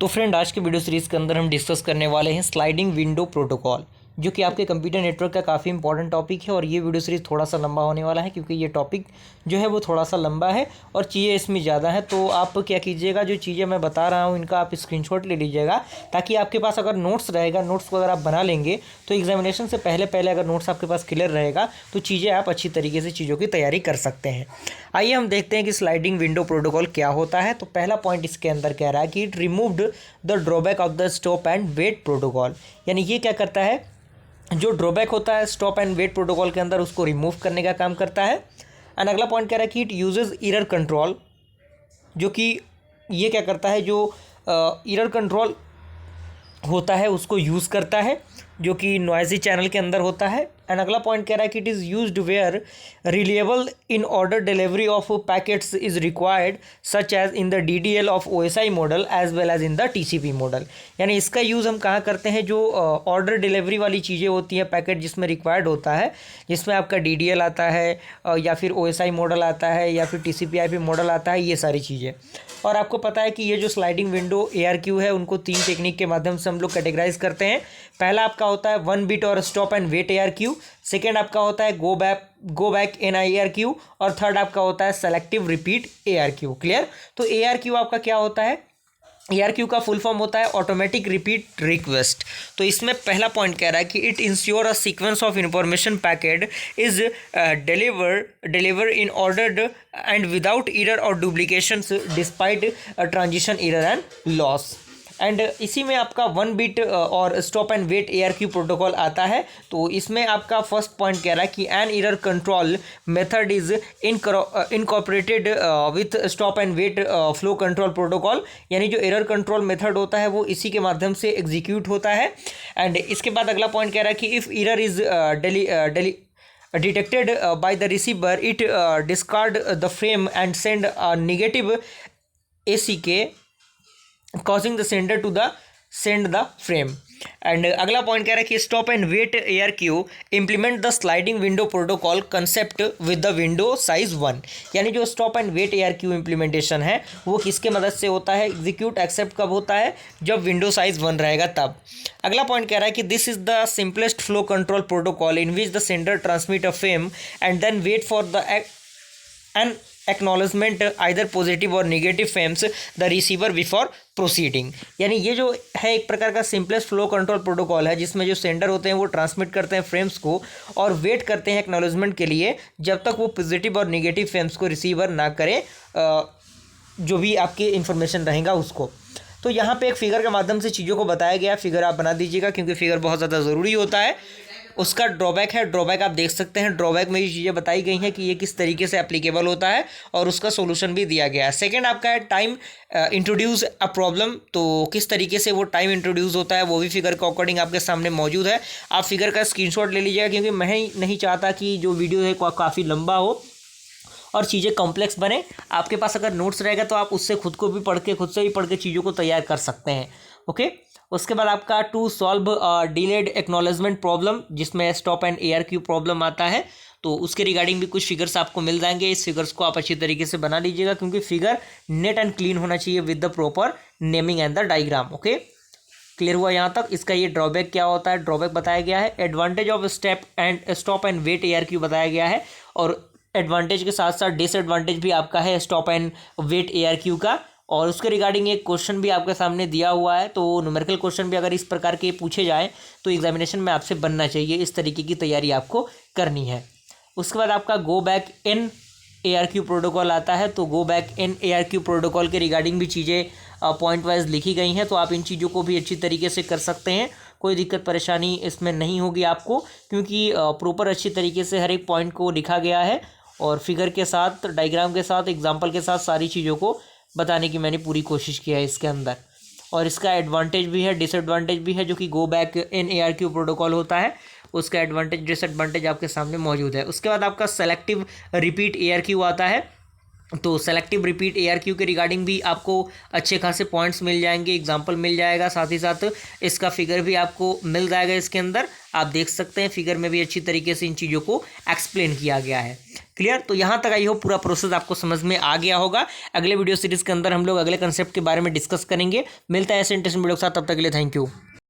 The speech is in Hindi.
तो फ्रेंड, आज के वीडियो सीरीज़ के अंदर हम डिस्कस करने वाले हैं स्लाइडिंग विंडो प्रोटोकॉल, जो कि आपके कंप्यूटर नेटवर्क का काफ़ी इंपॉर्टेंट टॉपिक है। और ये वीडियो सीरीज़ थोड़ा सा लंबा होने वाला है, क्योंकि ये टॉपिक जो है वो थोड़ा सा लंबा है और चीज़ें इसमें ज़्यादा है। तो आप क्या कीजिएगा, जो चीज़ें मैं बता रहा हूँ इनका आप स्क्रीनशॉट ले लीजिएगा, ताकि आपके पास अगर नोट्स रहेगा, नोट्स को अगर आप बना लेंगे तो एग्जामिनेशन से पहले अगर नोट्स आपके पास क्लियर रहेगा तो चीज़ें आप अच्छी तरीके से चीज़ों की तैयारी कर सकते हैं। आइए हम देखते हैं कि स्लाइडिंग विंडो प्रोटोकॉल क्या होता है। तो पहला पॉइंट इसके अंदर कह रहा है कि it removed the drawback of the stop and wait protocol. यानी ये क्या करता है, जो ड्रॉबैक होता है स्टॉप एंड वेट प्रोटोकॉल के अंदर, उसको रिमूव करने का काम करता है। एंड अगला पॉइंट कह रहा है कि इट यूजेज एरर कंट्रोल, जो कि ये क्या करता है, जो एरर कंट्रोल होता है उसको यूज़ करता है, जो कि नॉइजी चैनल के अंदर होता है। एंड अगला पॉइंट कह रहा है कि it is used where reliable in order delivery of packets is required, such as in the DDL of OSI model as well as in the TCP model. यानी इसका यूज़ हम कहाँ करते हैं, जो ऑर्डर डिलीवरी वाली चीज़ें होती हैं, पैकेट जिसमें रिक्वायर्ड होता है, जिसमें आपका DDL आता है या फिर OSI मॉडल आता है या फिर TCP/IP मॉडल आता है, ये सारी चीज़ें। और आपको पता है कि ये जो स्लाइडिंग विंडो ARQ है, उनको 3 टेक्निक के माध्यम से हम लोग कैटेगराइज करते हैं। पहला आपका होता है 1 बिट और stop and wait ARQ, second आपका होता है गो बैक NIARQ, और थर्ड आपका होता है सेलेक्टिव रिपीट ARQ। क्लियर? तो ARQ आपका क्या होता है, ARQ का फुल फॉर्म होता है ऑटोमेटिक रिपीट रिक्वेस्ट। तो इसमें पहला पॉइंट कह रहा है कि it ensure a sequence of information packet is deliver in ordered and without error or duplications despite transition error and loss. And इसी में आपका 1 बिट और stop and wait ARQ protocol आता है। तो इसमें आपका फर्स्ट पॉइंट कह रहा है कि an error control method is incorporated with stop and wait flow control protocol. यानी जो एरर कंट्रोल मेथड होता है वो इसी के माध्यम से एग्जीक्यूट होता है। एंड इसके बाद अगला पॉइंट कह रहा है कि if error is detected by the receiver, it discard the frame and send a negative ACK, causing the sender to send the frame. And अगला पॉइंट कह रहा है कि stop and wait ARQ implement the sliding window protocol concept with the window size 1। यानी जो stop and wait ARQ implementation है वो किसके मदद से होता है, एग्जीक्यूट एक्सेप्ट कब होता है, जब विंडो साइज 1 रहेगा तब। अगला पॉइंट कह रहा है कि this is the simplest flow control protocol in which the sender transmit a frame and then wait for the an acknowledgement either positive or negative frames the receiver before proceeding. यानी ये जो है एक प्रकार का सिंपलेस्ट फ्लो कंट्रोल प्रोटोकॉल है, जिसमें जो सेंडर होते हैं वो ट्रांसमिट करते हैं फ्रेम्स को और वेट करते हैं एक्नॉलेजमेंट के लिए, जब तक वो पॉजिटिव और नेगेटिव फ्रेम्स को रिसीवर ना करे, जो भी आपकी इन्फॉर्मेशन रहेगा उसको। तो यहाँ पे एक फिगर के माध्यम से चीज़ों को बताया गया, फिगर आप बना दीजिएगा क्योंकि फिगर बहुत ज़्यादा ज़रूरी होता है। उसका ड्रॉबैक है, ड्रॉबैक आप देख सकते हैं, ड्रॉबैक में ये चीज़ें बताई गई हैं कि ये किस तरीके से एप्लीकेबल होता है और उसका सोल्यूशन भी दिया गया है। सेकंड आपका है टाइम इंट्रोड्यूस अ प्रॉब्लम। तो किस तरीके से वो टाइम इंट्रोड्यूस होता है वो भी फिगर के अकॉर्डिंग आपके सामने मौजूद है। आप फिगर का स्क्रीनशॉट ले लीजिएगा, क्योंकि मैं नहीं चाहता कि जो वीडियो है काफ़ी लंबा हो और चीज़ें कॉम्प्लेक्स बने। आपके पास अगर नोट्स रहेगा तो आप उससे खुद से भी पढ़ के चीज़ों को तैयार कर सकते हैं। ओके। उसके बाद आपका to solve delayed acknowledgement problem, जिसमें स्टॉप एंड ARQ प्रॉब्लम आता है। तो उसके रिगार्डिंग भी कुछ फिगर्स आपको मिल जाएंगे। इस फिगर्स को आप अच्छी तरीके से बना लीजिएगा, क्योंकि फिगर नेट एंड क्लीन होना चाहिए with the proper naming and the diagram. Okay, clear हुआ यहाँ तक? इसका ये ड्रॉबैक क्या होता है, ड्रॉबैक बताया गया है। Advantage of stop and wait ARQ बताया गया है, और एडवांटेज के साथ साथ डिसएडवांटेज भी आपका है स्टॉप एंड वेट ARQ का। और उसके रिगार्डिंग एक क्वेश्चन भी आपके सामने दिया हुआ है। तो न्यूमेरिकल क्वेश्चन भी अगर इस प्रकार के पूछे जाएँ तो एग्जामिनेशन में आपसे बनना चाहिए, इस तरीके की तैयारी आपको करनी है। उसके बाद आपका गो बैक NARQ प्रोटोकॉल आता है। तो गो बैक NARQ प्रोटोकॉल के रिगार्डिंग भी चीज़ें पॉइंट वाइज लिखी गई हैं, तो आप इन चीज़ों को भी अच्छी तरीके से कर सकते हैं। कोई दिक्कत परेशानी इसमें नहीं होगी आपको, क्योंकि प्रॉपर अच्छी तरीके से हर एक पॉइंट को लिखा गया है और फिगर के साथ, डायग्राम के साथ, एग्जाम्पल के साथ सारी चीज़ों को बताने की मैंने पूरी कोशिश की है इसके अंदर। और इसका एडवांटेज भी है, डिसएडवांटेज भी है, जो कि गो बैक NARQ प्रोटोकॉल होता है, उसका एडवांटेज डिसएडवांटेज आपके सामने मौजूद है। उसके बाद आपका सेलेक्टिव रिपीट ARQ आता है। तो सेलेक्टिव रिपीट ARQ के रिगार्डिंग भी आपको अच्छे खासे पॉइंट्स मिल जाएंगे, एग्जाम्पल मिल जाएगा, साथ ही साथ इसका फिगर भी आपको मिल जाएगा। इसके अंदर आप देख सकते हैं फिगर में भी अच्छी तरीके से इन चीज़ों को एक्सप्लेन किया गया है। क्लियर? तो यहाँ तक आई होप पूरा प्रोसेस आपको समझ में आ गया होगा। अगले वीडियो सीरीज़ के अंदर हम लोग अगले कंसेप्ट के बारे में डिस्कस करेंगे। मिलता है ऐसे इंटरेस्टिंग वीडियो के साथ, तब तक के लिए थैंक यू।